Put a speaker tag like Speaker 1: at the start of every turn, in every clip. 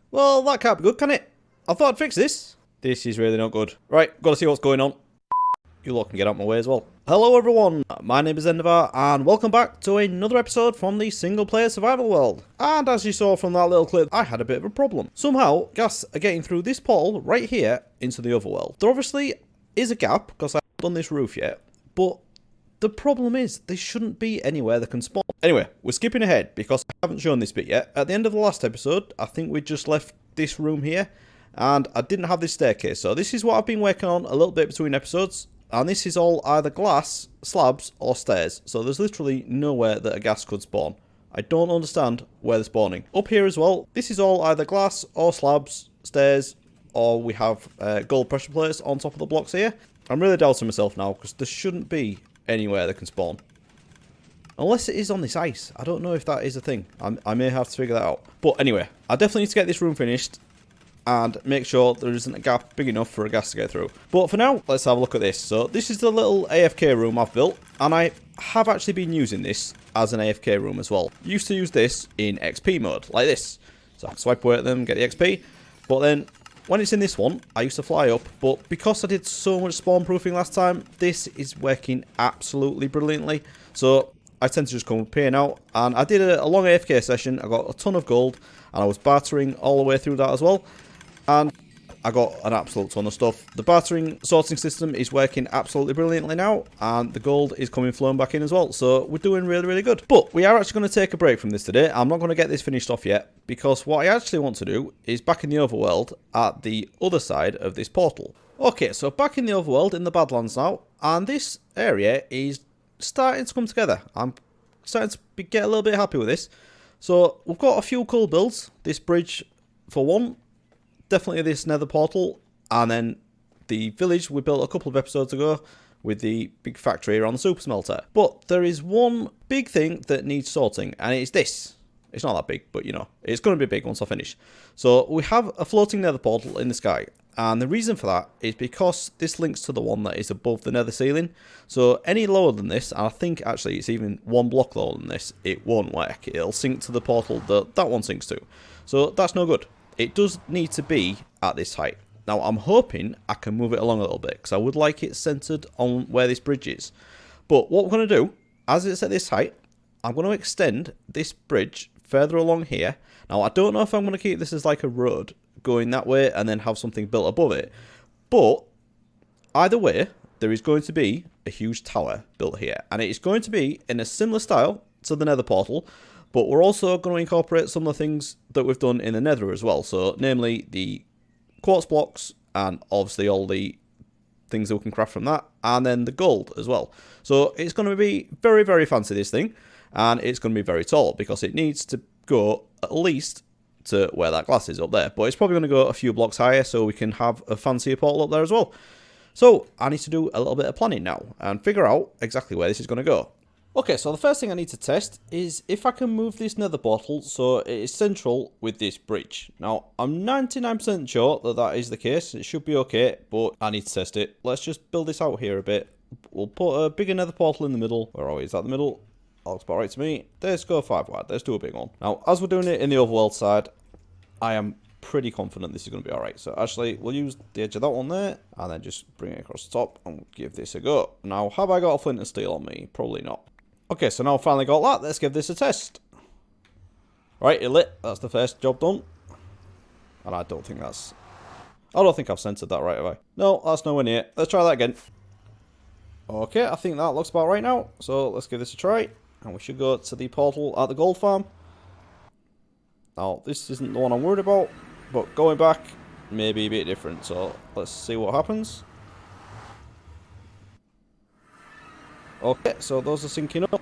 Speaker 1: Well, that can't be good, can it? I thought I'd fix this. This is really not good. Right, gotta see what's going on. You lot can get out of my way as well. Hello everyone, my name is Endavar, and welcome back to another episode from the single player survival world. And as you saw from that little clip, I had a bit of a problem. Somehow, gas are getting through this portal right here into the other world. There obviously is a gap, because I haven't done this roof yet, but the problem is, they shouldn't be anywhere that can spawn. Anyway, we're skipping ahead, because I haven't shown this bit yet. At the end of the last episode, I think we just left this room here, and I didn't have this staircase. So this is what I've been working on a little bit between episodes. And this is all either glass, slabs, or stairs. So there's literally nowhere that a gas could spawn. I don't understand where they're spawning. Up here as well, this is all either glass, or slabs, stairs, or we have gold pressure plates on top of the blocks here. I'm really doubting myself now, because there shouldn't be anywhere that can spawn. Unless it is on this ice. I don't know if that is a thing. I may have to figure that out. But anyway, I definitely need to get this room finished and make sure there isn't a gap big enough for a gas to get through. But for now, let's have a look at this. So this is the little AFK room I've built, and I have actually been using this as an AFK room as well. Used to use this in XP mode, like this. So I can swipe away at them, get the XP, but then when it's in this one, I used to fly up, but because I did so much spawn proofing last time, this is working absolutely brilliantly. So I tend to just come up here now, and I did a long AFK session. I got a ton of gold, and I was bartering all the way through that as well. And I got an absolute ton of stuff. The bartering sorting system is working absolutely brilliantly now, and the gold is coming flowing back in as well. So we're doing really, really good. But we are actually going to take a break from this today. I'm not going to get this finished off yet, because what I actually want to do is back in the overworld at the other side of this portal. Okay, so back in the overworld in the Badlands now, and this area is starting to come together. I'm starting to get a little bit happy with this. So we've got a few cool builds. This bridge for one. Definitely this nether portal, and then the village we built a couple of episodes ago with the big factory around the super smelter. But there is one big thing that needs sorting, and it's this. It's not that big, but you know, it's going to be big once I finish. So we have a floating nether portal in the sky, and the reason for that is because this links to the one that is above the nether ceiling. So any lower than this, and I think actually it's even one block lower than this, it won't work. It'll sink to the portal that that one sinks to. So that's no good. It does need to be at this height. Now, I'm hoping I can move it along a little bit, because I would like it centered on where this bridge is. But what we're going to do, as it's at this height, I'm going to extend this bridge further along here. Now, I don't know if I'm going to keep this as like a road going that way and then have something built above it. But either way, there is going to be a huge tower built here. And it is going to be in a similar style to the nether portal. But we're also going to incorporate some of the things that we've done in the nether as well. So, namely the quartz blocks, and obviously all the things that we can craft from that, and then the gold as well. So it's going to be very, very fancy, this thing, and it's going to be very tall, because it needs to go at least to where that glass is up there. But it's probably going to go a few blocks higher, so we can have a fancier portal up there as well. So I need to do a little bit of planning now, and figure out exactly where this is going to go. Okay, so the first thing I need to test is if I can move this nether portal so it is central with this bridge. Now, I'm 99% sure that that is the case. It should be okay, but I need to test it. Let's just build this out here a bit. We'll put a bigger nether portal in the middle. Where are we? Is that the middle? That looks about right to me. Let's go 5 wide. Let's do a big one. Now, as we're doing it in the overworld side, I am pretty confident this is going to be alright. So actually, we'll use the edge of that one there, and then just bring it across the top and give this a go. Now, have I got a flint and steel on me? Probably not. Okay, so now I've finally got that. Let's give this a test. Right, it lit. That's the first job done. And I don't think I've centered that right, have I? No, that's nowhere near. Let's try that again. Okay, I think that looks about right now. So let's give this a try. And we should go to the portal at the gold farm. Now, this isn't the one I'm worried about, but going back may be a bit different. So let's see what happens. Okay, so those are syncing up.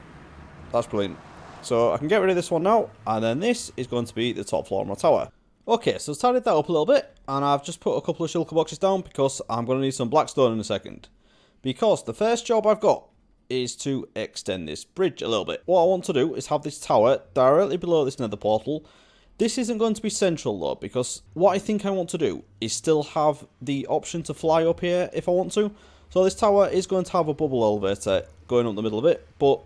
Speaker 1: That's brilliant. So I can get rid of this one now, and then this is going to be the top floor of my tower. Okay, so I've tidied that up a little bit, and I've just put a couple of shulker boxes down because I'm going to need some Blackstone in a second. Because the first job I've got is to extend this bridge a little bit. What I want to do is have this tower directly below this nether portal. This isn't going to be central though, because what I think I want to do is still have the option to fly up here if I want to. So this tower is going to have a bubble elevator going up the middle of it, but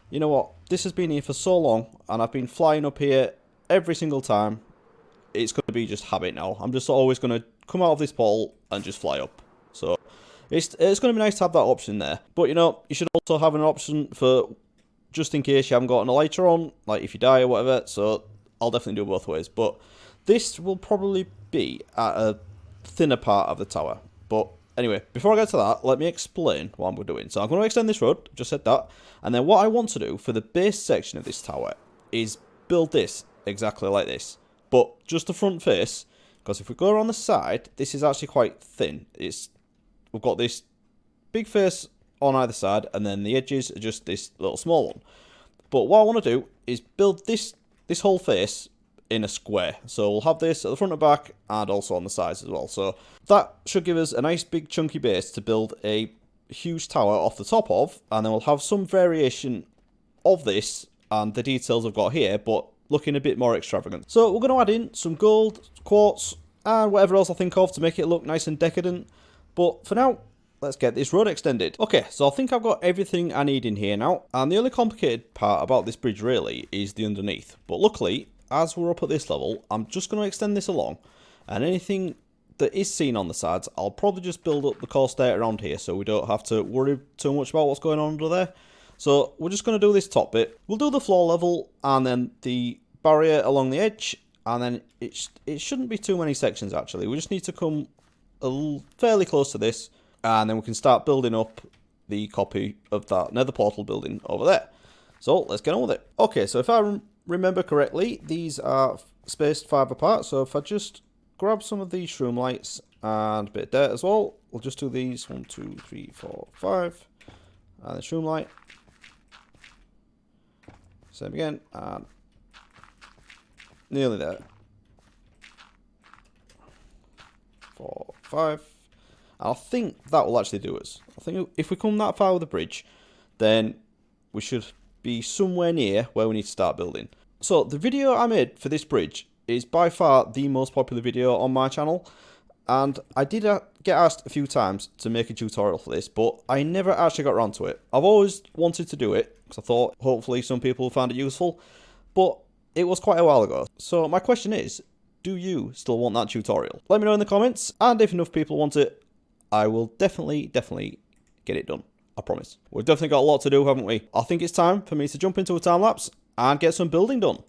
Speaker 1: you know what? This has been here for so long, and I've been flying up here every single time, it's going to be just habit now. I'm just always going to come out of this portal and just fly up. So it's going to be nice to have that option there. But, you know, you should also have an option for just in case you haven't got an elytra on, like if you die or whatever. So I'll definitely do both ways. But this will probably be at a thinner part of the tower. But anyway, before I get to that, let me explain what I'm doing. So I'm going to extend this road, just said that. And then what I want to do for the base section of this tower is build this exactly like this. But just the front face, because if we go around the side, this is actually quite thin. We've got this big face on either side, and then the edges are just this little small one. But what I want to do is build this whole face in a square. So we'll have this at the front and back, and also on the sides as well. So that should give us a nice big chunky base to build a huge tower off the top of, and then we'll have some variation of this and the details I've got here, but looking a bit more extravagant. So we're going to add in some gold, quartz, and whatever else I think of to make it look nice and decadent. But for now, let's get this road extended. Okay, so I think I've got everything I need in here now. And the only complicated part about this bridge really is the underneath. But luckily, as we're up at this level, I'm just going to extend this along. And anything that is seen on the sides, I'll probably just build up the core state around here so we don't have to worry too much about what's going on under there. So we're just going to do this top bit. We'll do the floor level and then the barrier along the edge. And then it shouldn't be too many sections actually. We just need to come fairly close to this, and then we can start building up the copy of that nether portal building over there. So let's get on with it. Okay, so if I remember correctly, these are spaced 5 apart. So if I just grab some of these shroom lights and a bit of dirt as well, we'll just do these 1, 2, 3, 4, 5, and the shroom light. Same again, and nearly there. 4, 5. I think that will actually do us. I think if we come that far with the bridge, then we should be somewhere near where we need to start building. So the video I made for this bridge is by far the most popular video on my channel, and I did get asked a few times to make a tutorial for this, but I never actually got around to it. I've always wanted to do it because I thought hopefully some people found it useful, but it was quite a while ago. So my question is, do you still want that tutorial? Let me know in the comments, and if enough people want it, I will definitely get it done. I promise. We've definitely got a lot to do, haven't we? I think it's time for me to jump into a time lapse and get some building done.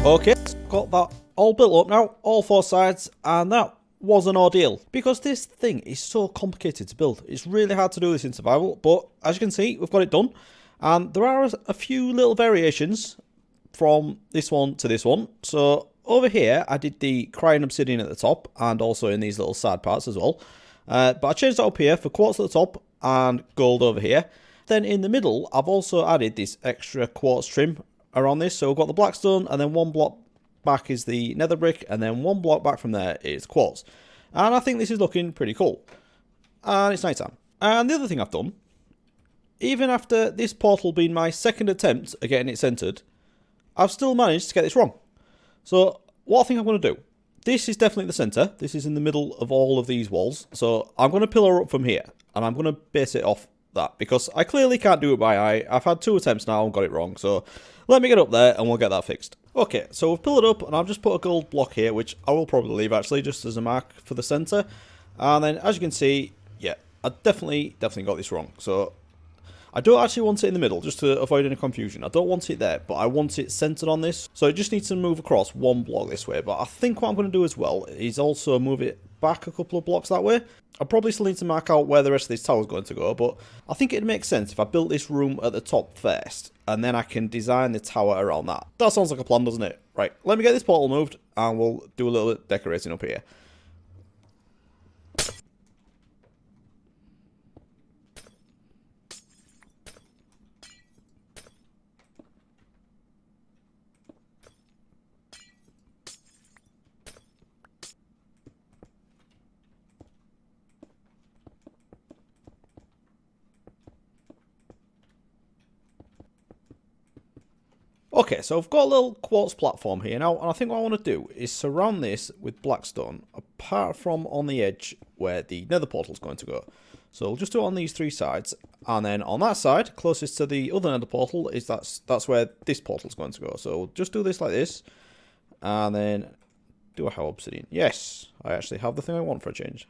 Speaker 1: Okay, got that all built up now, all 4 sides, and that was an ordeal. Because this thing is so complicated to build. It's really hard to do this in survival, but as you can see, we've got it done. And there are a few little variations from this one to this one. So over here, I did the crying obsidian at the top, and also in these little side parts as well. But I changed that up here for quartz at the top, and gold over here. Then in the middle, I've also added this extra quartz trim around this. So we've got the Blackstone, and then 1 block back is the nether brick, and then 1 block back from there is quartz. And I think this is looking pretty cool. And it's nighttime. And the other thing I've done, even after this portal being my 2nd attempt at getting it centered, I've still managed to get this wrong. So what I think I'm going to do, this is definitely the center. This is in the middle of all of these walls. So I'm going to pillar up from here, and I'm going to base it off that, because I clearly can't do it by eye. I've had 2 attempts now and got it wrong, so let me get up there and we'll get that fixed. Okay, so we've pillared up, and I've just put a gold block here, which I will probably leave actually just as a mark for the center. And then as you can see, yeah, I definitely got this wrong. So I don't actually want it in the middle, just to avoid any confusion. I don't want it there, but I want it centered on this. So it just needs to move across 1 block this way. But I think what I'm going to do as well is also move it back a couple of blocks that way. I probably still need to mark out where the rest of this tower is going to go, but I think it'd make sense if I built this room at the top first, and then I can design the tower around that. That sounds like a plan, doesn't it? Right, let me get this portal moved, and we'll do a little bit of decorating up here. Okay, so I've got a little quartz platform here now, and I think what I want to do is surround this with Blackstone, apart from on the edge where the nether portal is going to go. So we'll just do it on these 3 sides, and then on that side, closest to the other nether portal, is that's where this portal is going to go. So we'll just do this like this, and then do I have obsidian? Yes, I actually have the thing I want for a change.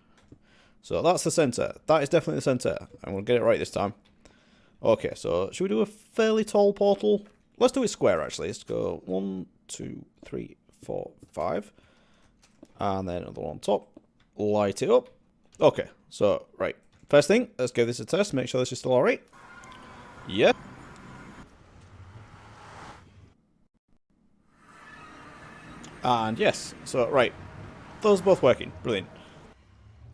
Speaker 1: So that's the center. That is definitely the center. I'm going to get it right this time. Okay, so should we do a fairly tall portal? Let's do it square, actually. Let's go 1, 2, 3, 4, 5. And then another one on top. Light it up. Okay, so, right. First thing, let's give this a test. Make sure this is still alright. Yeah. And yes. So, right. Those are both working. Brilliant.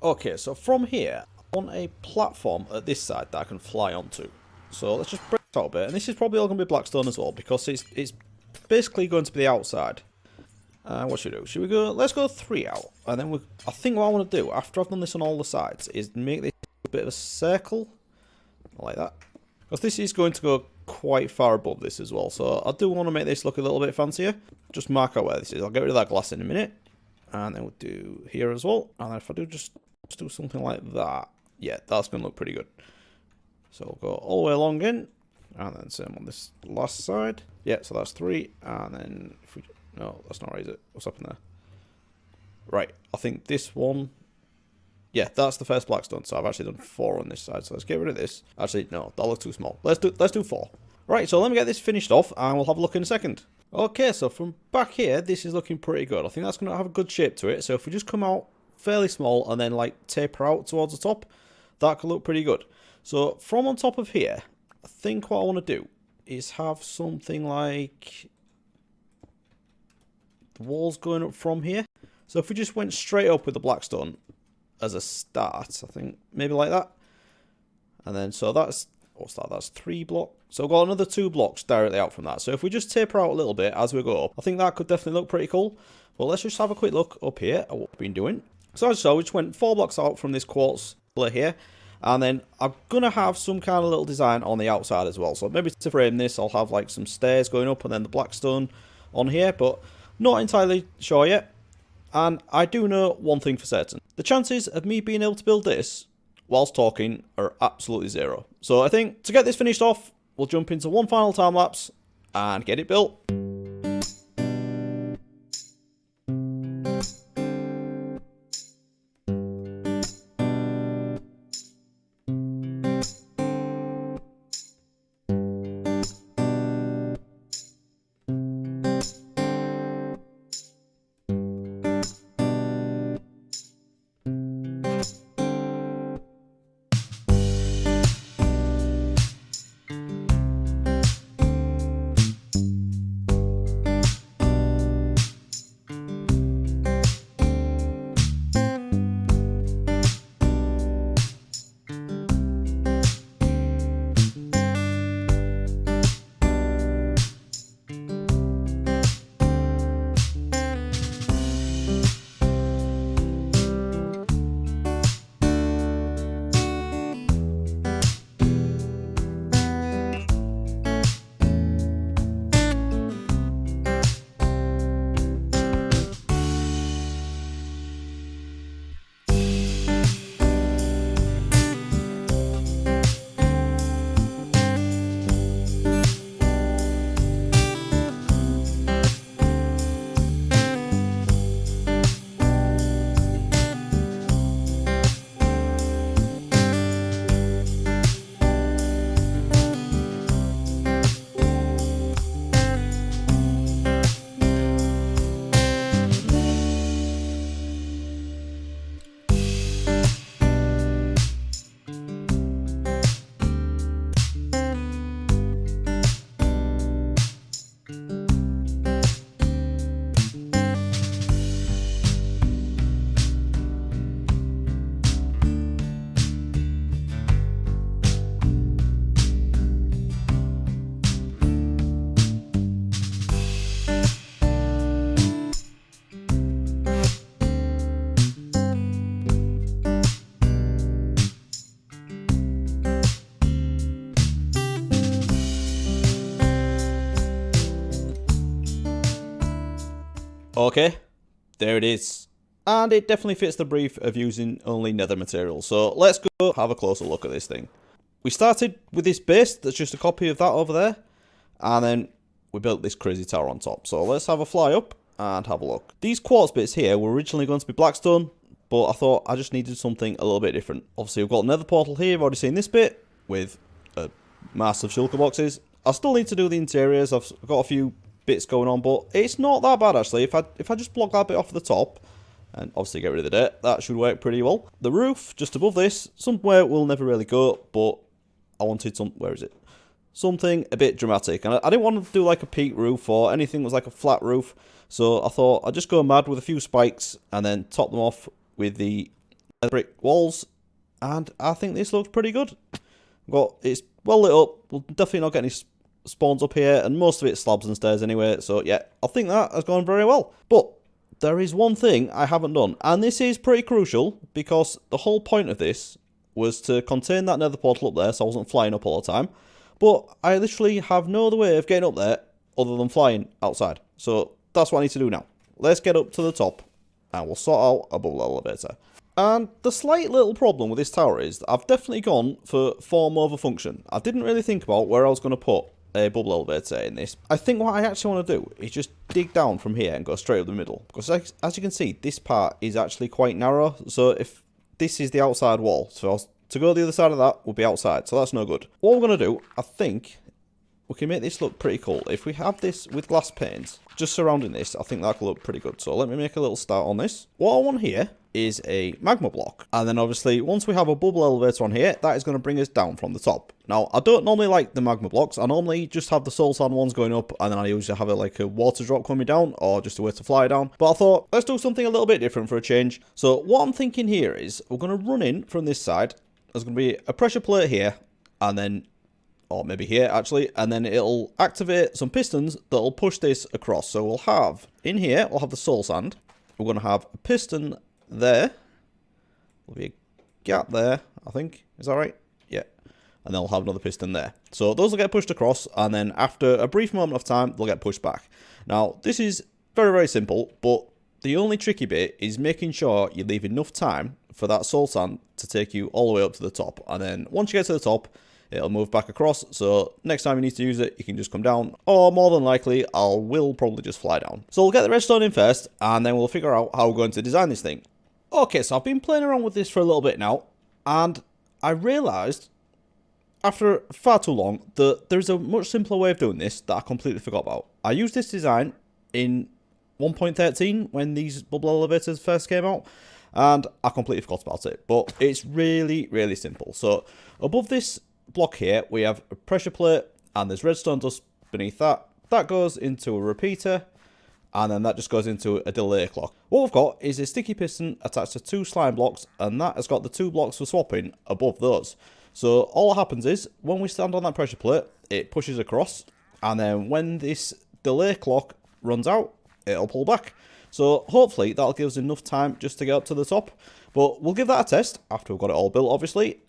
Speaker 1: Okay, so from here, I want a platform at this side that I can fly onto. So let's just break it out a bit. And this is probably all going to be Blackstone as well, because it's basically going to be the outside. What should we do? Should we go? Let's go 3 out. And then I think what I want to do, after I've done this on all the sides, is make this a bit of a circle. Like that. Because this is going to go quite far above this as well. So I do want to make this look a little bit fancier. Just mark out where this is. I'll get rid of that glass in a minute. And then we'll do here as well. And then if I do just do something like that, yeah, that's going to look pretty good. So we'll go all the way along in, and then same on this last side. Yeah, so that's 3, and then if we... No, that's not right, is it? What's up in there? Right, I think this one... Yeah, that's the first Blackstone, so I've actually done 4 on this side, so let's get rid of this. Actually, no, that looks too small. Let's do 4. Right, so let me get this finished off, and we'll have a look in a second. Okay, so from back here, this is looking pretty good. I think that's going to have a good shape to it, so if we just come out fairly small, and then, like, taper out towards the top, that could look pretty good. So from on top of here, I think what I want to do is have something like the walls going up from here. So if we just went straight up with the Blackstone as a start, I think maybe like that. And then so that's, what's that? That's 3 blocks. So I've got another 2 blocks directly out from that. So if we just taper out a little bit as we go up, I think that could definitely look pretty cool. Well, let's just have a quick look up here at what we've been doing. So as you saw, we just went 4 blocks out from this quartz pillar here. And then I'm going to have some kind of little design on the outside as well. So maybe to frame this, I'll have like some stairs going up and then the Blackstone on here. But not entirely sure yet. And I do know one thing for certain. The chances of me being able to build this whilst talking are absolutely 0. So I think to get this finished off, we'll jump into one final time lapse and get it built. Okay, there it is. And it definitely fits the brief of using only nether materials. So let's go have a closer look at this thing. We started with this base that's just a copy of that over there. And then we built this crazy tower on top. So let's have a fly up and have a look. These quartz bits here were originally going to be Blackstone, but I thought I just needed something a little bit different. Obviously, we've got another portal here. I've already seen this bit with a mass of shulker boxes. I still need to do the interiors. I've got a few bits going on, but it's not that bad actually. If I just block that bit off the top and obviously get rid of the dirt, that should work pretty well. The roof just above this, somewhere we'll never really go, but I wanted some, where is it? Something a bit dramatic, and I didn't want to do like a peak roof or anything that was like a flat roof, so I thought I'd just go mad with a few spikes and then top them off with the brick walls, and I think this looks pretty good. It's well lit up. We'll definitely not get any spawns up here, and most of it's slabs and stairs anyway, so yeah, I think that has gone very well. But there is one thing I haven't done, and this is pretty crucial, because the whole point of this was to contain that nether portal up there so I wasn't flying up all the time. But I literally have no other way of getting up there other than flying outside. So that's what I need to do now. Let's get up to the top and we'll sort out a bubble elevator. And the slight little problem with this tower is that I've definitely gone for form over function. I didn't really think about where I was going to put a bubble elevator in this. I think what I actually want to do is just dig down from here and go straight up the middle. Because as you can see, this part is actually quite narrow. So if this is the outside wall, so to go the other side of that will be outside, so that's no good. What we're going to do, I think, we can make this look pretty cool. If we have this with glass panes just surrounding this, I think that could look pretty good. So let me make a little start on this. What I want here is a magma block. And then obviously, once we have a bubble elevator on here, that is going to bring us down from the top. Now, I don't normally like the magma blocks. I normally just have the soul sand ones going up, and then I usually have like a water drop coming down, or just a way to fly down. But I thought, let's do something a little bit different for a change. So what I'm thinking here is, we're going to run in from this side. There's going to be a pressure plate here, and then, or maybe here actually, and then it'll activate some pistons that'll push this across. So we'll have, in here, we'll have the soul sand. We're going to have a piston there. There'll be a gap there, I think. Is that right? Yeah. And then we'll have another piston there. So those will get pushed across, and then after a brief moment of time, they'll get pushed back. Now, this is very, very simple, but the only tricky bit is making sure you leave enough time for that soul sand to take you all the way up to the top. And then once you get to the top, it'll move back across. So next time you need to use it, you can just come down. Or more than likely, will probably just fly down. So we'll get the redstone in first, and then we'll figure out how we're going to design this thing. Okay, so I've been playing around with this for a little bit now, and I realised, after far too long, that there's a much simpler way of doing this that I completely forgot about. I used this design in 1.13 when these bubble elevators first came out, and I completely forgot about it, but it's really, really simple. So above this block here, we have a pressure plate, and there's redstone dust beneath that. That goes into a repeater, and then that just goes into a delay clock. What we've got is a sticky piston attached to 2 slime blocks, and that has got the 2 blocks for swapping above those. So all that happens is, when we stand on that pressure plate, it pushes across, and then when this delay clock runs out, it'll pull back. So hopefully that'll give us enough time just to get up to the top. But we'll give that a test after we've got it all built, obviously.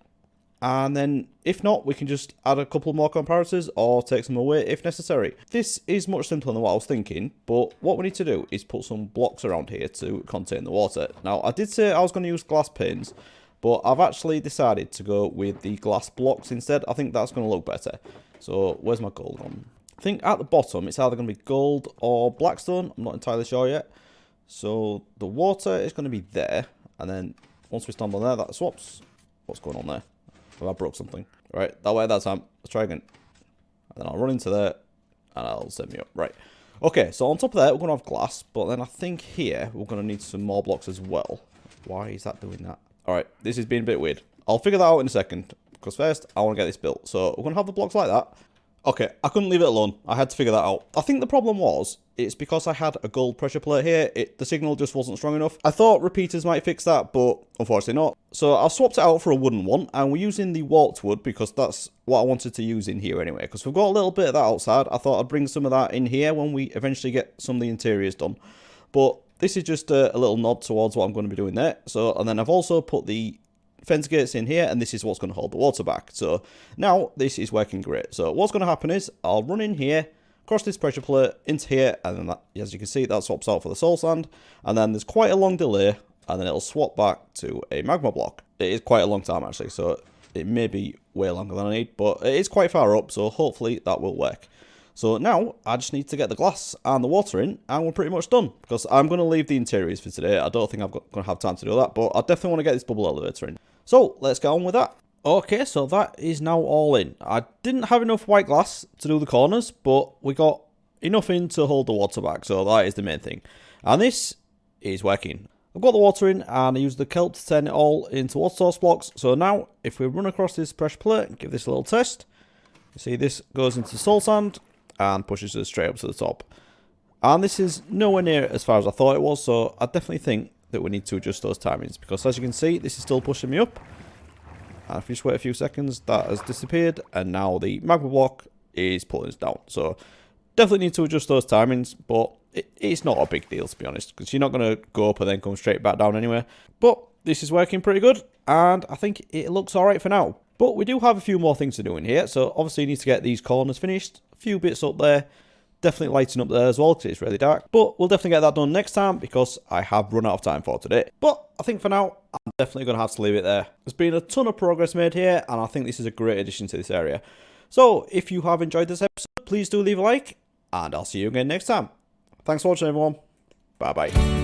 Speaker 1: And then if not, we can just add a couple more comparators or take some away if necessary. This is much simpler than what I was thinking, but what we need to do is put some blocks around here to contain the water. Now, I did say I was going to use glass panes, but I've actually decided to go with the glass blocks instead. I think that's going to look better. So where's my gold on? I think at the bottom it's either going to be gold or Blackstone. I'm not entirely sure yet. So the water is going to be there, and then once we stand on there, that swaps. What's going on there? Have I broke something? Right, that way that time. Let's try again. And then I'll run into there, and I'll set me up. Right. Okay, so on top of that, we're going to have glass, but then I think here we're going to need some more blocks as well. Why is that doing that? All right, this is being a bit weird. I'll figure that out in a second, because first, I want to get this built. So we're going to have the blocks like that. Okay, I couldn't leave it alone. I had to figure that out. I think the problem was, it's because I had a gold pressure plate here, the signal just wasn't strong enough. I thought repeaters might fix that, but unfortunately not. So I swapped it out for a wooden one, and we're using the warped wood because that's what I wanted to use in here anyway. Because we've got a little bit of that outside. I thought I'd bring some of that in here when we eventually get some of the interiors done. But this is just a little nod towards what I'm going to be doing there. So, and then I've also put the fence gates in here, and this is what's going to hold the water back. So now this is working great. So what's going to happen is I'll run in here, across this pressure plate into here, and then that, as you can see, that swaps out for the soul sand, and then there's quite a long delay, and then it'll swap back to a magma block. It is quite a long time actually, so it may be way longer than I need, but it is quite far up, so hopefully that will work. So now I just need to get the glass and the water in, and we're pretty much done, because I'm going to leave the interiors for today. I don't think I'm going to have time to do that, but I definitely want to get this bubble elevator in. So let's get on with that. Okay, so that is now all in. I didn't have enough white glass to do the corners, but we got enough in to hold the water back, so that is the main thing. And this is working. I've got the water in, and I used the kelp to turn it all into water source blocks. So now, if we run across this pressure plate and give this a little test, you see this goes into soul sand and pushes us straight up to the top. And this is nowhere near as far as I thought it was, so I definitely think that we need to adjust those timings, because as you can see, this is still pushing me up. And if you just wait a few seconds, that has disappeared, and now the magma block is pulling us down. So definitely need to adjust those timings, but it's not a big deal, to be honest, because you're not going to go up and then come straight back down anyway. But this is working pretty good, and I think it looks alright for now. But we do have a few more things to do in here, so obviously you need to get these corners finished, a few bits up there, definitely lighting up there as well, because it's really dark. But we'll definitely get that done next time, because I have run out of time for today. But I think for now, I'm definitely going to have to leave it there. There's been a ton of progress made here, and I think this is a great addition to this area. So if you have enjoyed this episode, please do leave a like, and I'll see you again next time. Thanks for watching, everyone. Bye bye.